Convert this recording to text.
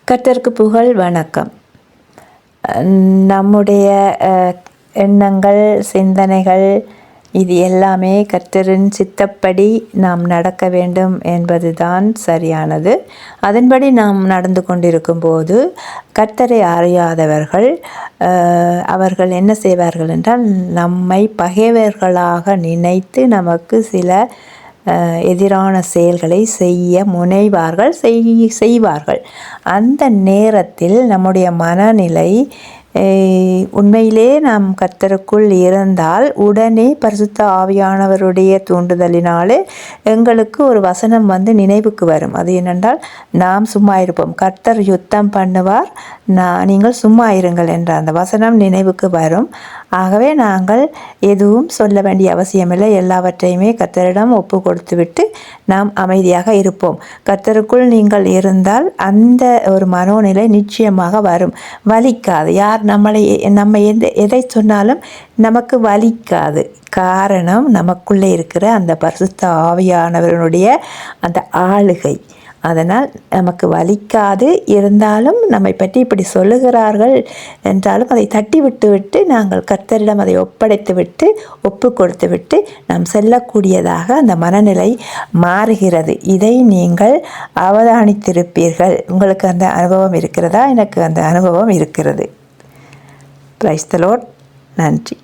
கர்த்தருக்கு புகழ். வணக்கம். நம்முடைய எண்ணங்கள், சிந்தனைகள் இது எல்லாமே கர்த்தரின் சித்தப்படி நாம் நடக்க வேண்டும் என்பதுதான் சரியானது. அதன்படி நாம் நடந்து கொண்டிருக்கும் போது கர்த்தரை அறியாதவர்கள் அவர்கள் என்ன செய்வார்கள் என்றால், நம்மை பகைவர்களாக நினைத்து நமக்கு சில எதிரான செயல்களை செய்ய முனைவார்கள், செய்வார்கள். அந்த நேரத்தில் நம்முடைய மனநிலை உண்மையிலே நாம் கர்த்தருக்குள் இருந்தால் உடனே பரிசுத்த ஆவியானவருடைய தூண்டுதலினாலே எங்களுக்கு ஒரு வசனம் நினைவுக்கு வரும். அது என்னென்றால், நாம் சும்மா இருப்போம், கர்த்தர் யுத்தம் பண்ணுவார், நீங்கள் சும்மா இருங்கள் என்ற அந்த வசனம் நினைவுக்கு வரும். ஆகவே நாங்கள் எதுவும் சொல்ல வேண்டிய அவசியமில்லை. எல்லாவற்றையுமே கர்த்தரிடம் ஒப்பு கொடுத்துவிட்டு நாம் அமைதியாக இருப்போம். கர்த்தருக்குள் நீங்கள் இருந்தால் அந்த ஒரு மனோநிலை நிச்சயமாக வரும். வலிக்காது. யார் நம்ம எதை சொன்னாலும் நமக்கு வலிக்காது. காரணம், நமக்குள்ளே இருக்கிற அந்த பரிசுத்த ஆவியானவருடைய அந்த ஆளுகை. அதனால் நமக்கு வலிக்காது. இருந்தாலும் நம்மை பற்றி இப்படி சொல்லுகிறார்கள் என்றாலும் அதை தட்டி விட்டு நாங்கள் கர்த்தரிடம் அதை ஒப்பு கொடுத்து விட்டு நாம் செல்லக்கூடியதாக அந்த மனநிலை மாறுகிறது. இதை நீங்கள் அவதானித்திருப்பீர்கள். உங்களுக்கு அந்த அனுபவம் இருக்கிறதா? எனக்கு அந்த அனுபவம் இருக்கிறது. Praise the Lord. நன்றி.